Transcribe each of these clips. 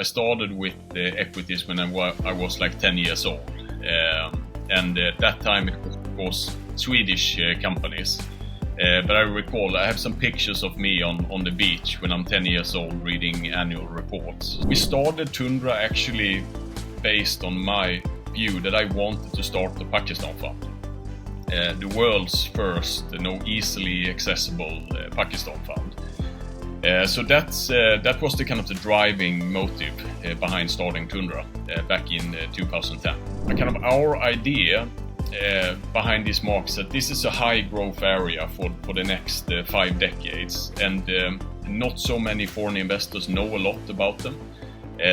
I started with equities when I was like 10 years old. And at that time it was, of course, Swedish companies. But I recall I have some pictures of me on the beach when I'm 10 years old reading annual reports. We started Tundra actually based on my view that I wanted to start the Pakistan Fund. The world's first, easily accessible Pakistan Fund. So that was the kind of the driving motive behind starting Tundra back in 2010. And kind of our idea behind this market is that this is a high growth area for the next 5 decades, and not so many foreign investors know a lot about them.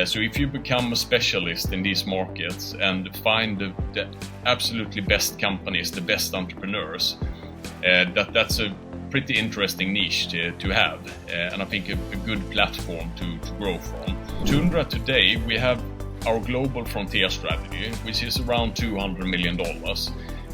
So if you become a specialist in these markets and find the absolutely best companies, the best entrepreneurs, that's a pretty interesting niche to have, and I think a good platform to grow from. Tundra today, we have our global frontier strategy, which is around $200 million.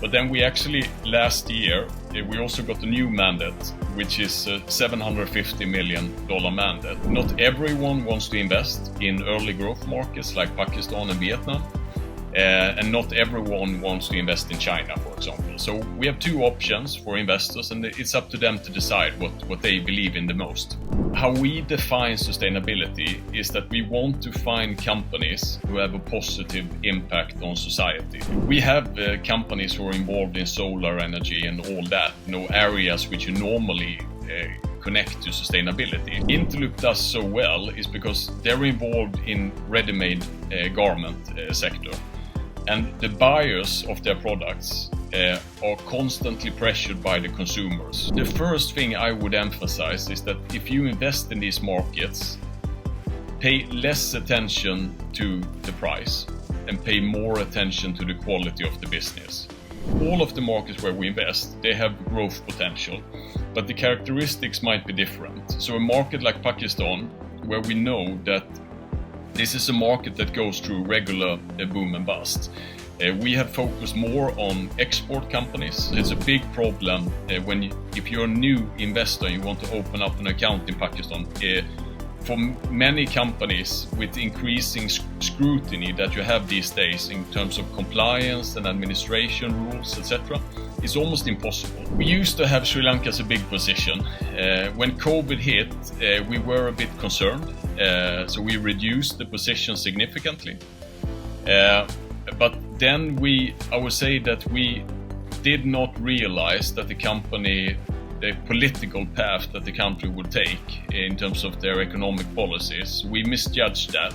But then we actually, last year, we also got a new mandate, which is a $750 million mandate. Not everyone wants to invest in early growth markets like Pakistan and Vietnam. And not everyone wants to invest in China, for example. So we have 2 options for investors, and it's up to them to decide what they believe in the most. How we define sustainability is that we want to find companies who have a positive impact on society. We have companies who are involved in solar energy and all that, areas which you normally connect to sustainability. Interloop does so well is because they're involved in ready-made garment sector. And the buyers of their products are constantly pressured by the consumers. The first thing I would emphasize is that if you invest in these markets, pay less attention to the price and pay more attention to the quality of the business. All of the markets where we invest, they have growth potential, but the characteristics might be different. So a market like Pakistan, where we know that this is a market that goes through regular boom and bust. We have focused more on export companies. It's a big problem if you're a new investor and you want to open up an account in Pakistan. For many companies, with increasing scrutiny that you have these days in terms of compliance and administration rules, etc., it's almost impossible. We used to have Sri Lanka as a big position. When COVID hit, we were a bit concerned, so we reduced the position significantly. But then I would say that we did not realize that the political path that the country would take in terms of their economic policies, we misjudged that.